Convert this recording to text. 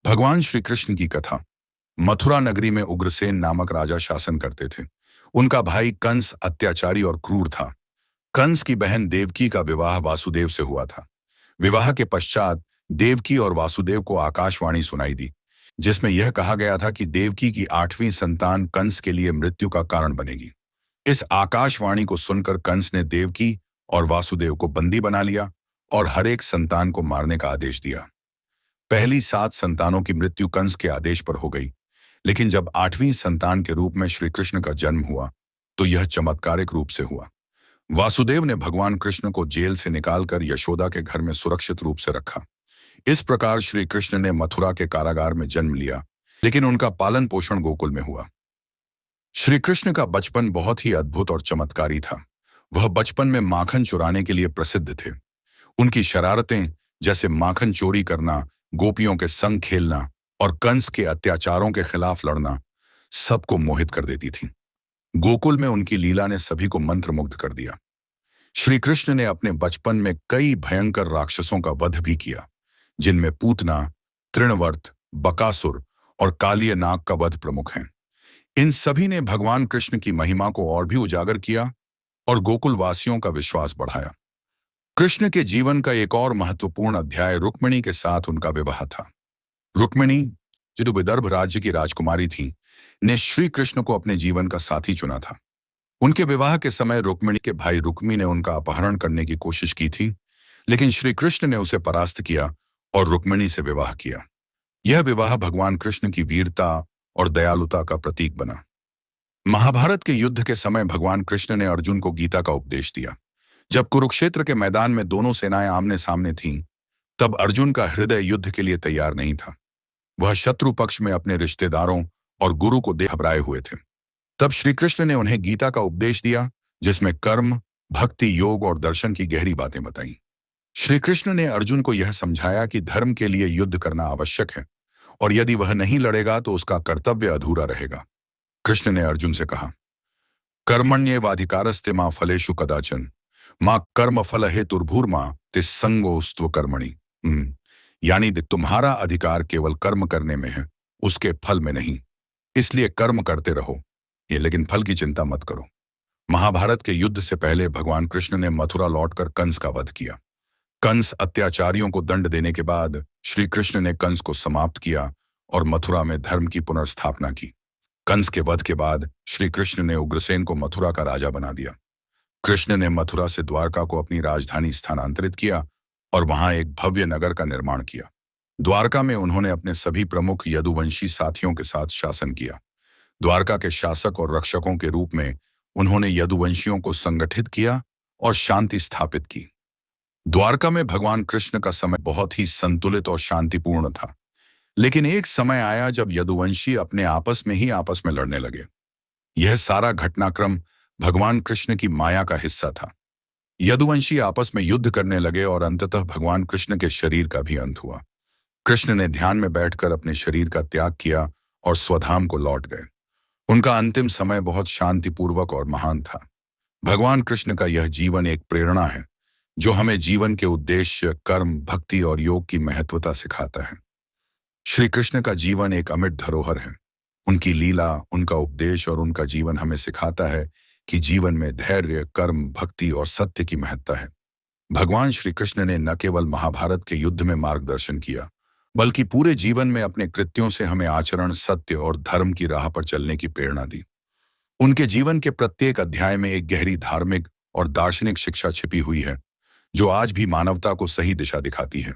भगवान श्री कृष्ण की कथा। मथुरा नगरी में उग्रसेन नामक राजा शासन करते थे। उनका भाई कंस अत्याचारी और क्रूर था। कंस की बहन देवकी का विवाह वासुदेव से हुआ था। विवाह के पश्चात देवकी और वासुदेव को आकाशवाणी सुनाई दी, जिसमें यह कहा गया था कि देवकी की 8वीं संतान कंस के लिए मृत्यु का कारण बनेगी। इस आकाशवाणी को सुनकर कंस ने देवकी और वासुदेव को बंदी बना लिया और हर एक संतान को मारने का आदेश दिया। पहली 7 संतानों की मृत्यु कंस के आदेश पर हो गई, लेकिन जब 8वीं संतान के रूप में श्री कृष्ण का जन्म हुआ तो यह चमत्कारिक रूप से हुआ। वासुदेव ने भगवान कृष्ण को जेल से निकालकर यशोदा के घर में सुरक्षित रूप से रखा। इस प्रकार श्री कृष्ण ने मथुरा के कारागार में जन्म लिया, लेकिन उनका पालन पोषण गोकुल में हुआ। श्री कृष्ण का बचपन बहुत ही अद्भुत और चमत्कारी था। वह बचपन में माखन चुराने के लिए प्रसिद्ध थे। उनकी शरारतें, जैसे माखन चोरी करना, गोपियों के संग खेलना और कंस के अत्याचारों के खिलाफ लड़ना, सबको मोहित कर देती थी। गोकुल में उनकी लीला ने सभी को मंत्रमुग्ध कर दिया। श्री कृष्ण ने अपने बचपन में कई भयंकर राक्षसों का वध भी किया, जिनमें पूतना, तृणवर्त, बकासुर और कालिय नाग का वध प्रमुख हैं। इन सभी ने भगवान कृष्ण की महिमा को और भी उजागर किया और गोकुल वासियों का विश्वास बढ़ाया। कृष्ण के जीवन का एक और महत्वपूर्ण अध्याय रुक्मिणी के साथ उनका विवाह था। रुक्मिणी, जो विदर्भ राज्य की राजकुमारी थी, ने श्री कृष्ण को अपने जीवन का साथी चुना था। उनके विवाह के समय रुक्मिणी के भाई रुक्मी ने उनका अपहरण करने की कोशिश की थी, लेकिन श्री कृष्ण ने उसे परास्त किया और रुक्मिणी से विवाह किया। यह विवाह भगवान कृष्ण की वीरता और दयालुता का प्रतीक बना। महाभारत के युद्ध के समय भगवान कृष्ण ने अर्जुन को गीता का उपदेश दिया। जब कुरुक्षेत्र के मैदान में दोनों सेनाएं आमने सामने थीं, तब अर्जुन का हृदय युद्ध के लिए तैयार नहीं था। वह शत्रु पक्ष में अपने रिश्तेदारों और गुरु को देख घबराए हुए थे। तब श्री कृष्ण ने उन्हें गीता का उपदेश दिया, जिसमें कर्म, भक्ति, योग और दर्शन की गहरी बातें बताईं। श्री कृष्ण ने अर्जुन को यह समझाया कि धर्म के लिए युद्ध करना आवश्यक है और यदि वह नहीं लड़ेगा तो उसका कर्तव्य अधूरा रहेगा। कृष्ण ने अर्जुन से कहा, कर्मण्येवाधिकारस्ते मां फलेषु कदाचन मां कर्म फल हेतुर्भूर्मा ते संगोस्तु कर्मणि। यानी तुम्हारा अधिकार केवल कर्म करने में है, उसके फल में नहीं। इसलिए कर्म करते रहो, लेकिन फल की चिंता मत करो। महाभारत के युद्ध से पहले भगवान कृष्ण ने मथुरा लौटकर कंस का वध किया। कंस अत्याचारियों को दंड देने के बाद श्री कृष्ण ने कंस को समाप्त किया और मथुरा में धर्म की पुनर्स्थापना की। कंस के वध के बाद श्री कृष्ण ने उग्रसेन को मथुरा का राजा बना दिया। कृष्ण ने मथुरा से द्वारका को अपनी राजधानी स्थानांतरित किया और वहां एक भव्य नगर का निर्माण किया। द्वारका में उन्होंने अपने सभी प्रमुख यदुवंशी साथियों के साथ शासन किया। द्वारका के शासक और रक्षकों के रूप में उन्होंने यदुवंशियों को संगठित किया और शांति स्थापित की। द्वारका में भगवान कृष्ण का समय बहुत ही संतुलित और शांतिपूर्ण था, लेकिन एक समय आया जब यदुवंशी अपने आपस में लड़ने लगे। यह सारा घटनाक्रम भगवान कृष्ण की माया का हिस्सा था। यदुवंशी आपस में युद्ध करने लगे और अंततः भगवान कृष्ण के शरीर का भी अंत हुआ। कृष्ण ने ध्यान में बैठकर अपने शरीर का त्याग किया और स्वधाम को लौट गए। उनका अंतिम समय बहुत शांतिपूर्वक और महान था। भगवान कृष्ण का यह जीवन एक प्रेरणा है, जो हमें जीवन के उद्देश्य, कर्म, भक्ति और योग की महत्वता सिखाता है। श्री कृष्ण का जीवन एक अमिट धरोहर है। उनकी लीला, उनका उपदेश और उनका जीवन हमें सिखाता है कि जीवन में धैर्य, कर्म, भक्ति और सत्य की महत्ता है। भगवान श्री कृष्ण ने न केवल महाभारत के युद्ध में मार्गदर्शन किया, बल्कि पूरे जीवन में अपने कृत्यों से हमें आचरण, सत्य और धर्म की राह पर चलने की प्रेरणा दी। उनके जीवन के प्रत्येक अध्याय में एक गहरी धार्मिक और दार्शनिक शिक्षा छिपी हुई है, जो आज भी मानवता को सही दिशा दिखाती है।